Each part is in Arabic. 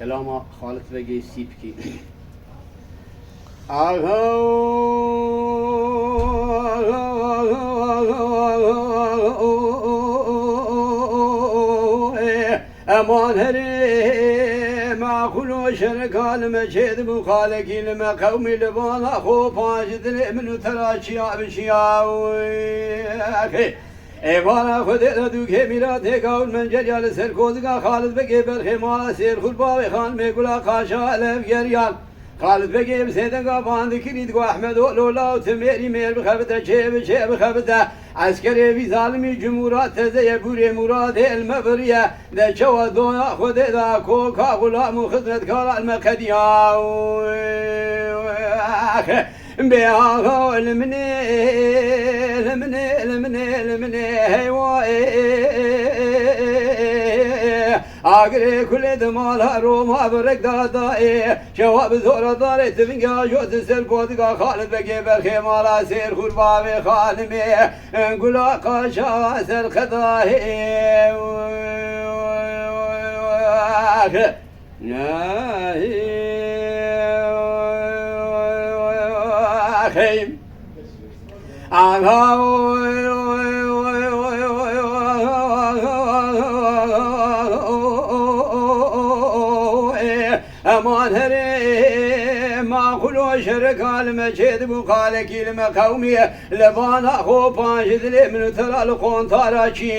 كلام خالد بقي سيبكي آغا امان هري ما كلو شركان مجد بخالقي لما قومي لبانا خو پاجد منو تراشيا بشيا اخي ایوانا خود دو که میرا تکاول من جریال سر کوزگا خالد بگی برخی مالا سیر خلباوی خان میگولا خاشا علف گریال خالد بگی بسیدنگا باند کرید گو احمد و لولا و تمیری میر بخبته چه بخبته عسکری وی ظالمی جمهورات تزه بوری مراد المبریه ده چوا دویا خود دا کوکا غلام و خدمت کارا المقدیا بيها المني هيوا اغري كل دمالها روما برك دادا جواب زور دار تبنجا جوت سر كودغا خالد بقي برخي مالا سير خربا خالمي نقول قاشا سر خداه خيم امان هري ما خلو شرك المجد بقالك لما قومي لبانا خو پانجد لي من ترى القون تاراشي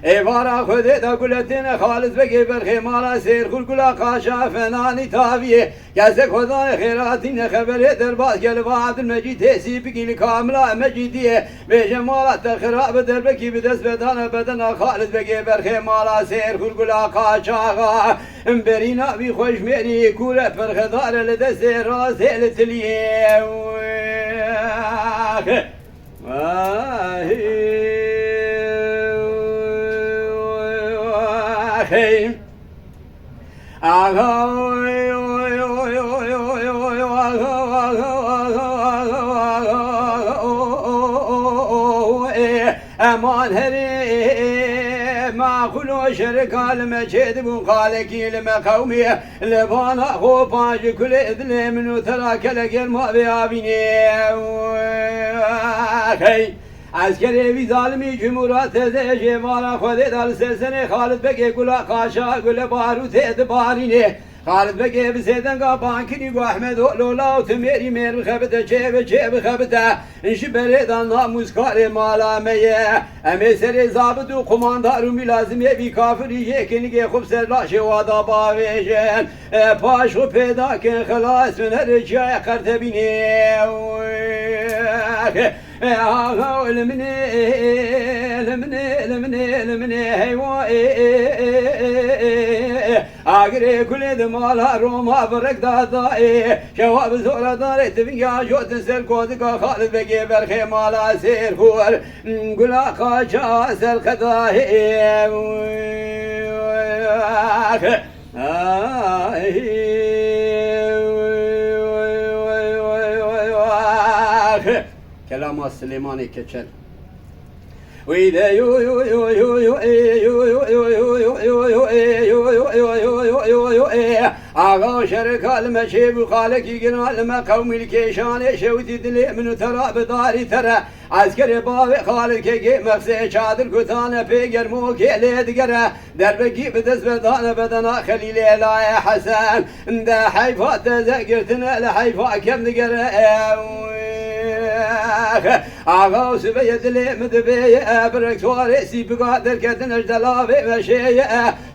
ایوارا خود دا گلتین خالص بگی برخی مالا سیر خل گلا قاشا فنانی تاویه کسی خدا خیراتین خبری در باز گل بعد المجید تیسی بگی کاملا مجیدیه بیش مالا تخراب در بکی بدست بدن بدن خالص بگی برخی مالا سیر خل گلا قاشا برینا بی خوش میری کوره فرخدار لدست راز هلتلیه Hey, aman heri ma kulu şerikal mecid bu kaleki lime kavmi lebana hopacı kule edile minu terakele gelma ve abine hey عسکری وی ظالمی جمهورات تزه جمارا خود دل سرسنه خالد بگه گلا قاشا گل باروت ادبارینه خالد بگه بسیدنگا بانکینی گو احمد و لولا و تمیری میر بخبته چه بخبته انشی بریدان ناموز کار مالامیه امی سری زابط و قماندار و ملازمیه بی کافری یکنگه خوب سر لاشه وادا باویشن پاش و پیدا کن خلاص من هر جای قرتبینه المني هيوا اغري كل دمالها روما برك دادا جواب زور دار تبيا جوت سر كودك خالد بقي برخي مالا سير خور قلا قاجا سر خداه كلام سليماني كتشل وإذا يو يو يو يو يو يو يو يو يو يو يو يو آغا شرك المشيب وقالك يقنا لما قوم الكيشان شوتي دلي من ترى بداري ترى عسكري باوي خالك يجي مخسي شادر كتانا بيجر موكي ليدقرا دربكي بدس بدانا بدنا خليل لا يا حسن دا حيفا تذكرتنا لحيفا كم دقرا آغا سبيا دلي مدبي برك تواري سيبقا دركتن اجدلابي مشي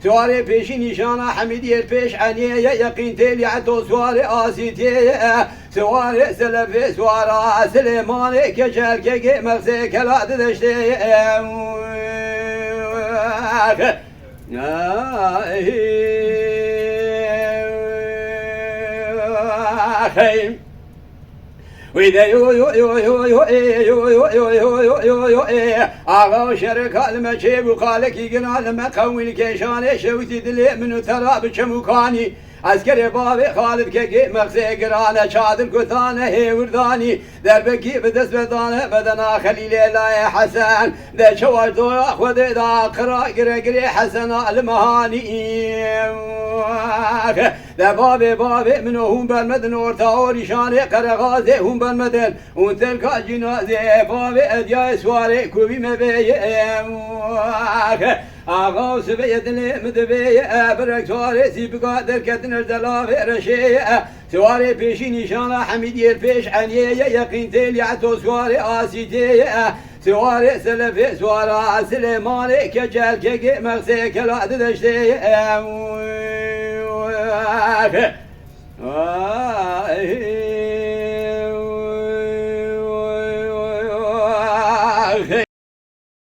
تواري بيشي نشانا حميدي البيش عني يقين تيلي عدو سواري آسيتي سواري سلفي سوارا سليماني كجر كي مغزي كلا دشتي وإذا يو يو يو يو يو يو يو يو يو يو يو آغا شرك المجيب وقالك يقنا لما قوم الكيشان شوتي دلي منو ترى بشمكاني عسكري بابي خالد كي مغسي قرانه شادر كتانه هي ورداني دربكي بدس بدانه بدنا خليل لا حسن ذا شواج دو خذ ذا قرا قري حسن المهاني ذا بابي منو هم بالمدن ورتاوري شاني قرغازي هم بالمدن وتلك جنازي بابي اديا سواري كوبي مبي آغا سبيت مدبي برك سواري سيبقى دركتن الزلافي رشي سواري بيشي نشانا حميدي الفيش عنيه يقين تيلي عتو سواري آسيتي سواري سلفي سوارا سليماني كجال كي مغسي كلا دشتي